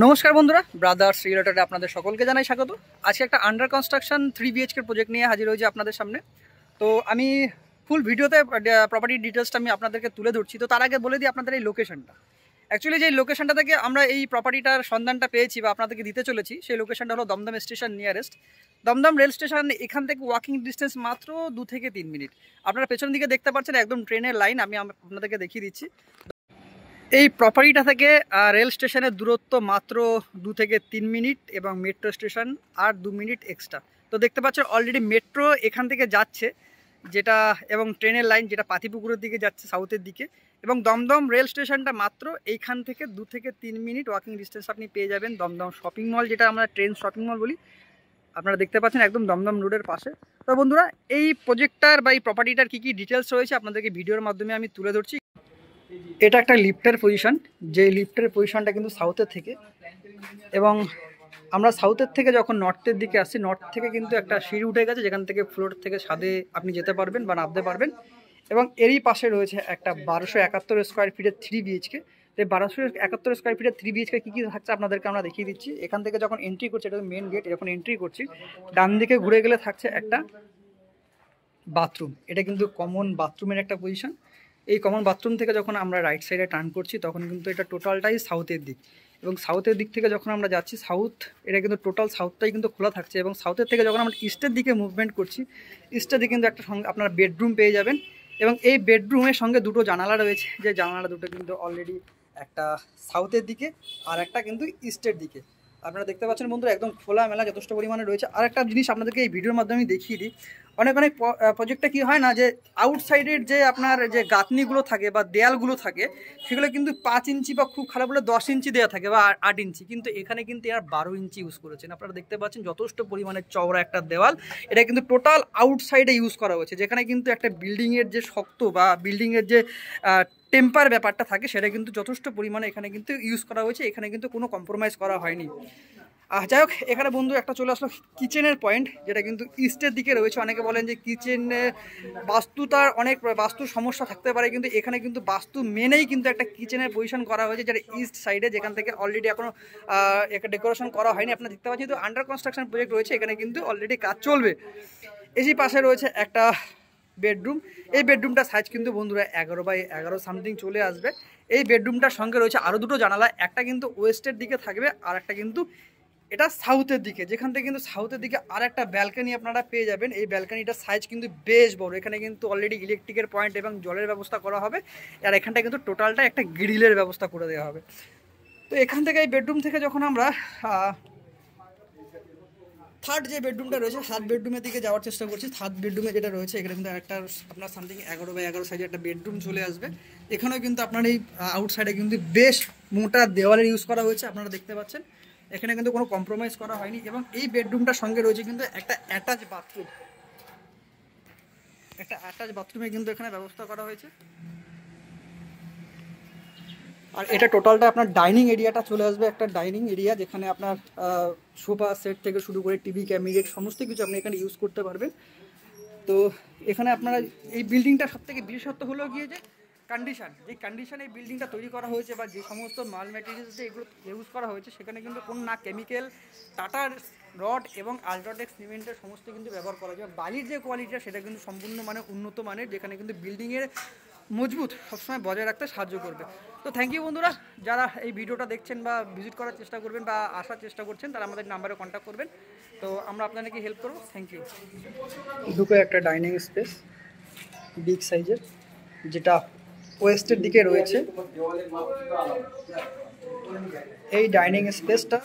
নমস্কার বন্ধুরা, ব্রাদার্স রিয়েলটরে আপনাদের সকলকে জানাই স্বাগত। আজকে একটা আন্ডার কনস্ট্রাকশন 3 BHK প্রজেক্ট নিয়ে হাজির হয়েছি আপনাদের সামনে। তো আমি ফুল ভিডিওতে প্রপার্টির ডিটেলসটা আমি আপনাদেরকে তুলে ধরছি। তো তার আগে বলে দিই আপনাদের এই লোকেশনটা। অ্যাকচুয়ালি যে লোকেশনটা থেকে আমরা এই প্রপার্টিটার সন্ধানটা পেয়েছি বা আপনাদেরকে দিতে চলেছি, সেই লোকেশনটা হলো দমদম স্টেশন নিয়ারেস্ট। দমদম রেল স্টেশন এখান থেকে ওয়াকিং ডিস্টেন্স মাত্র 2 থেকে 3 মিনিট। আপনারা পেছন দিকে দেখতে পাচ্ছেন একদম ট্রেনের লাইন, আমি আপনাদেরকে দেখিয়ে দিচ্ছি। এই প্রপার্টিটা থেকে রেল স্টেশনের দূরত্ব মাত্র 2 থেকে 3 মিনিট এবং মেট্রো স্টেশন আর 2 মিনিট এক্সট্রা। তো দেখতে পাচ্ছেন অলরেডি মেট্রো এখান থেকে যাচ্ছে, যেটা এবং ট্রেনের লাইন যেটা পাতিপুকুরের দিকে যাচ্ছে সাউথের দিকে, এবং দমদম রেল স্টেশনটা মাত্র এইখান থেকে 2 থেকে 3 মিনিট ওয়াকিং ডিস্টেন্স আপনি পেয়ে যাবেন দমদম শপিং মল, যেটা আমরা ট্রেন শপিং মল বলি। আপনারা দেখতে পাচ্ছেন একদম দমদম রোডের পাশে। তো বন্ধুরা, এই প্রজেক্টটার বা এই প্রপার্টিটার কী কী ডিটেলস রয়েছে আপনাদেরকে ভিডিওর মাধ্যমে আমি তুলে ধরছি। এটা একটা লিফটের পজিশন, যে লিফটের পজিশনটা কিন্তু সাউথের থেকে, এবং আমরা সাউথের থেকে যখন নর্থের দিকে আসছি, নর্থ থেকে কিন্তু একটা সিঁড়ি উঠে গেছে, যেখান থেকে ফ্লোর থেকে ছাদে আপনি যেতে পারবেন বা নামতে পারবেন। এবং এরই পাশে রয়েছে একটা 1271 স্কোয়ার ফিটের 3 BHK। তো 1271 স্কোয়ার ফিটের 3 BHK কী কী থাকছে আপনাদেরকে আমরা দেখিয়ে দিচ্ছি। এখান থেকে যখন এন্ট্রি করছি, এটা মেন গেট, যখন এন্ট্রি করছি ডান দিকে ঘুরে গেলে থাকছে একটা বাথরুম। এটা কিন্তু কমন বাথরুমের একটা পজিশন। এই কমন বাথরুম থেকে যখন আমরা রাইট সাইডে টার্ন করছি, তখন কিন্তু এটা টোটালটাই সাউথের দিক, এবং সাউথের দিক থেকে যখন আমরা যাচ্ছি সাউথ, এটা কিন্তু টোটাল সাউথটাই কিন্তু খোলা থাকছে। এবং সাউথের থেকে যখন আমরা ইস্টের দিকে মুভমেন্ট করছি, ইস্টের দিকে কিন্তু একটা সঙ্গে আপনার বেডরুম পেয়ে যাবেন। এবং এই বেডরুমের সঙ্গে দুটো জানালা রয়েছে, যে জানালা দুটো কিন্তু অলরেডি একটা সাউথের দিকে আর একটা কিন্তু ইস্টের দিকে। আপনারা দেখতে পাচ্ছেন বন্ধুরা, একদম খোলামেলা যথেষ্ট পরিমাণে রয়েছে। আর একটা জিনিস আপনাদেরকে এই ভিডিওর মাধ্যমে আমি দেখিয়ে দিই। অনেক প্রজেক্টটা কী হয় না, যে আউটসাইডের যে আপনার যে গাঁথনিগুলো থাকে বা দেয়ালগুলো থাকে, সেগুলো কিন্তু 5 ইঞ্চি বা খুব খারাপ হলে 10 ইঞ্চি দেওয়া থাকে বা 8 ইঞ্চি, কিন্তু এখানে কিন্তু এর 12 ইঞ্চি ইউজ করেছেন। আপনারা দেখতে পাচ্ছেন যথেষ্ট পরিমাণে চওড়া একটা দেওয়াল। এটা কিন্তু টোটাল আউটসাইডে ইউজ করা হয়েছে, যেখানে কিন্তু একটা বিল্ডিংয়ের যে শক্ত বা বিল্ডিংয়ের যে টেম্পার ব্যাপারটা থাকে, সেটা কিন্তু যথেষ্ট পরিমাণে এখানে কিন্তু ইউজ করা হয়েছে। এখানে কিন্তু কোনো কম্প্রোমাইজ করা হয়নি। যাই হোক, এখানে বন্ধু একটা চলে আসলো কিচেনের পয়েন্ট, যেটা কিন্তু ইস্টের দিকে রয়েছে। অনেকে বলেন যে কিচেনে বাস্তুতার অনেক বাস্তুর সমস্যা থাকতে পারে, কিন্তু এখানে কিন্তু বাস্তু মেনেই কিন্তু একটা কিচেনের পজিশন করা হয়েছে, যেটা ইস্ট সাইডে, যেখান থেকে অলরেডি এখনও একটা ডেকোরেশন করা হয়নি। আপনারা দেখতে পাচ্ছেন তো আন্ডার কনস্ট্রাকশন প্রজেক্ট রয়েছে, এখানে কিন্তু অলরেডি কাজ চলবে। এই পাশে রয়েছে একটা বেডরুম। এই বেডরুমটা সাইজ কিন্তু বন্ধুরা 11x11 সামথিং চলে আসবে। এই বেডরুমটার সঙ্গে রয়েছে আরও দুটো জানালা, একটা কিন্তু ওয়েস্টের দিকে থাকবে আর একটা কিন্তু এটা সাউথের দিকে, যেখান থেকে কিন্তু সাউথের দিকে আর একটা ব্যালকানি আপনারা পেয়ে যাবেন। এই ব্যালকানিটার সাইজ কিন্তু বেশ বড়। এখানে কিন্তু অলরেডি ইলেকট্রিকের পয়েন্ট এবং জলের ব্যবস্থা করা হবে, আর এখানটা কিন্তু টোটালটা একটা গ্রিলের ব্যবস্থা করে দেওয়া হবে। তো এখান থেকে এই বেডরুম থেকে যখন আমরা থার্ড যে বেডরুমটা রয়েছে, থার্ড বেডরুমের দিকে যাওয়ার চেষ্টা করছি। থার্ড বেডরুমে যেটা রয়েছে, এখানে কিন্তু একটা আপনার সামথিং 11x11 সাইজে একটা বেডরুম চলে আসবে। এখানেও কিন্তু আপনার এই আউটসাইডে কিন্তু বেশ মোটা দেওয়ালের ইউজ করা হয়েছে, আপনারা দেখতে পাচ্ছেন। এখানে কিন্তু কোনো কম্প্রোমাইজ করা হয়নি। এবং এই বেডরুমটার সঙ্গে রয়েছে কিন্তু একটা অ্যাটাচ বাথরুম। একটা অ্যাটাচ বাথরুমে কিন্তু এখানে ব্যবস্থা করা হয়েছে। আর এটা টোটালটা আপনার ডাইনিং এরিয়াটা চলে আসবে, একটা ডাইনিং এরিয়া, যেখানে আপনার সোফা সেট থেকে শুরু করে টিভি ক্যাবিনেট সমস্ত কিছু আপনি এখানে ইউজ করতে পারবেন। তো এখানে আপনারা এই বিল্ডিংটা সবথেকে বিশেষত্ব হলো গিয়ে যে কন্ডিশন, যে কন্ডিশনে এই বিল্ডিংটা তৈরি করা হয়েছে বা যে সমস্ত মাল ম্যাটেরিয়ালস এগুলো ইউজ করা হয়েছে, সেখানে কিন্তু কোনো না কেমিক্যাল, টাটার রড এবং আল্ট্রাটেক সিমেন্টের সমস্ত কিন্তু ব্যবহার করা যায়। বালির যে কোয়ালিটিটা, সেটা কিন্তু সম্পূর্ণ মানে উন্নত মানের, যেখানে কিন্তু বিল্ডিংয়ের মজবুত সবসময় বজায় রাখতে সাহায্য করবে। তো থ্যাংক ইউ বন্ধুরা, যারা এই ভিডিওটা দেখছেন বা ভিজিট করার চেষ্টা করবেন বা আসার চেষ্টা করছেন, তারা আমাদের নাম্বারে কন্ট্যাক্ট করবেন। তো আমরা আপনাদেরকে হেল্প করবো। Thank you. দুটো একটা ডাইনিং স্পেস বিগ সাইজের, যেটা ওয়েস্টের দিকে রয়েছে। এই ডাইনিং স্পেসটা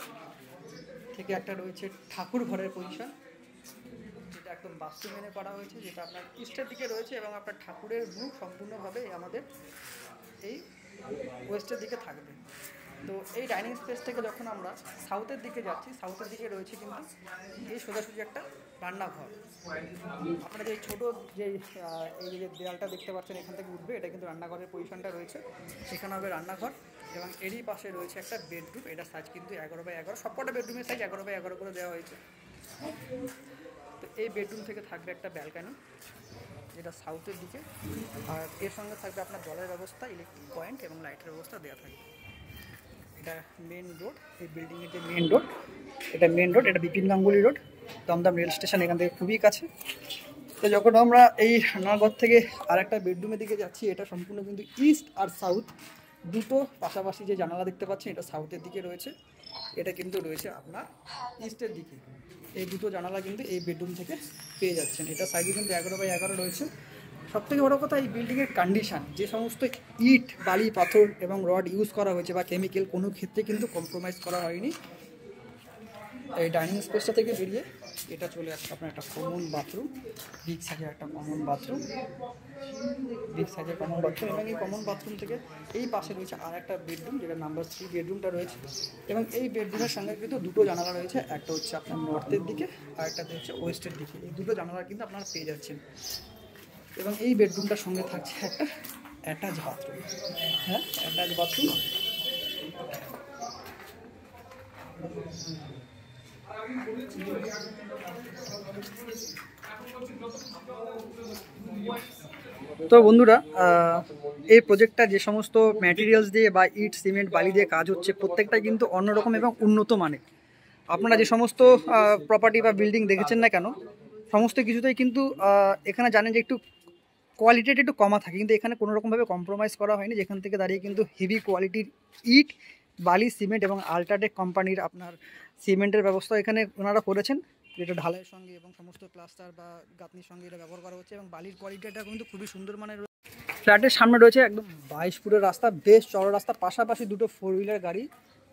থেকে একটা রয়েছে ঠাকুর ঘরের পজিশন, যেটা একদম বাস্তু মেনে করা হয়েছে, যেটা আপনার ইস্টের দিকে রয়েছে, এবং আপনার ঠাকুরের মুখ সম্পূর্ণভাবে আমাদের এই ওয়েস্টের দিকে থাকবে। তো এই ডাইনিং স্পেস থেকে যখন আমরা সাউথের দিকে যাচ্ছি, সাউথের দিকে রয়েছে কিন্তু এই সোজাসুজি একটা রান্নাঘর। আপনারা যে ছোটো যে এই যে দেয়ালটা দেখতে পাচ্ছেন, এখান থেকে উঠবে, এটা কিন্তু রান্নাঘরের পজিশনটা রয়েছে। এখানে হবে রান্নাঘর, এবং এরই পাশে রয়েছে একটা বেডরুম। এটা সাইজ কিন্তু 11x11, সবকটা বেডরুমের সাইজ 11x11 করে দেওয়া হয়েছে। তো এই বেডরুম থেকে থাকবে একটা ব্যালকানি, যেটা সাউথের দিকে, আর এর সঙ্গে থাকবে আপনার জলের ব্যবস্থা, ইলেকট্রিক পয়েন্ট এবং লাইটের ব্যবস্থা দেওয়া থাকবে। এটা মেন রোড, এই বিল্ডিংয়ের যে মেন রোড, এটা মেন রোড, এটা Bipin Ganguly road, Dum Dum rail station এখান থেকে খুবই কাছে। তো যখন আমরা এই রান্নাঘর থেকে আর একটা বেডরুমের দিকে যাচ্ছি, এটা সম্পূর্ণ কিন্তু ইস্ট আর সাউথ দুটো পাশাপাশি যে জানালা দেখতে পাচ্ছেন, এটা সাউথের দিকে রয়েছে, এটা কিন্তু রয়েছে আপনার ইস্টের দিকে। এই দুটো জানালা কিন্তু এই বেডরুম থেকে পেয়ে যাচ্ছেন। এটা সাইজে কিন্তু 11x11 রয়েছে। সবথেকে বড় কথা, এই বিল্ডিংয়ের কন্ডিশন, যে সমস্ত ইট, বালি, পাথর এবং রড ইউজ করা হয়েছে বা কেমিক্যাল, কোনো ক্ষেত্রে কিন্তু কম্প্রোমাইজ করা হয়নি। এই ডাইনিং স্পেসটা থেকে বেরিয়ে এটা চলে আসছে আপনার একটা কমন বাথরুম, বিগ সাইজের একটা কমন বাথরুম, বিগ সাইজের কমন বাথরুম। এবং এই কমন বাথরুম থেকে এই পাশে রয়েছে আর একটা বেডরুম, যেটা নাম্বার 3 বেডরুমটা রয়েছে। এবং এই বেডরুমের সঙ্গে কিন্তু দুটো জানালা রয়েছে, একটা হচ্ছে আপনার নর্থের দিকে আর একটা হচ্ছে ওয়েস্টের দিকে। এই দুটো জানালা কিন্তু আপনারা পেয়ে যাচ্ছেন। এবং এই বেডরুমটার সঙ্গে থাকছে একটা অ্যাটাচ বাথরুম। হ্যাঁ, অ্যাটাচ বাথরুম। তো বন্ধুরা, এই প্রজেক্টটা যে সমস্ত ম্যাটেরিয়ালস দিয়ে বা ইট, সিমেন্ট, বালি দিয়ে কাজ হচ্ছে, প্রত্যেকটা কিন্তু অন্যরকম এবং উন্নত মানের। আপনারা যে সমস্ত প্রপার্টি বা বিল্ডিং দেখেছেন না কেন, সমস্ত কিছুতেই কিন্তু এখানে জানেন যে একটু কোয়ালিটিটা একটু কমা থাকে, কিন্তু এখানে কোনো রকমভাবে কম্প্রোমাইজ করা হয়নি। যেখান থেকে দাঁড়িয়ে কিন্তু হেভি কোয়ালিটির ইট, বালি, সিমেন্ট এবং আল্ট্রাটেক কোম্পানির আপনার সিমেন্টের ব্যবস্থা এখানে ওনারা করেছেন, যেটা ঢালাইয়ের সঙ্গে এবং সমস্ত প্লাস্টার বা গাঁথনির সঙ্গে এটা ব্যবহার করা হচ্ছে। এবং বালির কোয়ালিটিটা কিন্তু খুবই সুন্দর মানের। ফ্ল্যাটের সামনে রয়েছে একদম 22 ফুটের রাস্তা, বেশ চড়া রাস্তা, পাশাপাশি দুটো 4 হুইলার গাড়ি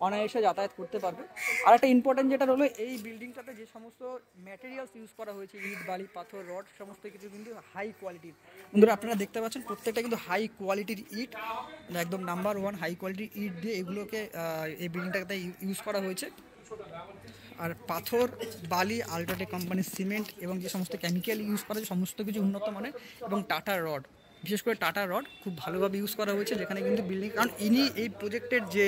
অনায়াসে যাতায়াত করতে পারবে। আর একটা ইম্পর্টেন্ট যেটা হলো, এই বিল্ডিংটাতে যে সমস্ত ম্যাটেরিয়ালস ইউজ করা হয়েছে, ইট, বালি, পাথর, রড, সমস্ত কিছু কিন্তু হাই কোয়ালিটির। বন্ধুরা আপনারা দেখতে পাচ্ছেন প্রত্যেকটা কিন্তু হাই কোয়ালিটির ইট, একদম নাম্বার 1 হাই কোয়ালিটির ইট দিয়ে এগুলোকে এই বিল্ডিংটাতে ইউজ করা হয়েছে। আর পাথর, বালি, আল্ট্রাটেক কোম্পানির সিমেন্ট এবং যে সমস্ত কেমিক্যাল ইউজ করা হয়েছে সমস্ত কিছু উন্নত মানের। এবং টাটা রড, বিশেষ করে টাটা রড খুব ভালোভাবে ইউজ করা হয়েছে, যেখানে কিন্তু বিল্ডিং, কারণ ইনি এই প্রজেক্টের যে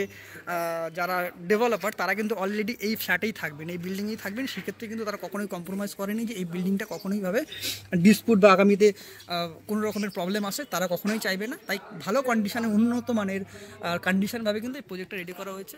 যারা ডেভেলপার, তারা কিন্তু অলরেডি এই ফ্ল্যাটেই থাকবেন, এই বিল্ডিংয়েই থাকবেন। সেক্ষেত্রে কিন্তু তারা কখনোই কম্প্রোমাইজ করেনি যে এই বিল্ডিংটা কখনোইভাবে ডিসপুট বা আগামীতে কোনো রকমের প্রবলেম আসে তারা কখনোই চাইবে না। তাই ভালো কন্ডিশনে, উন্নত মানের কন্ডিশনভাবে কিন্তু এই প্রজেক্টটা রেডি করা হয়েছে।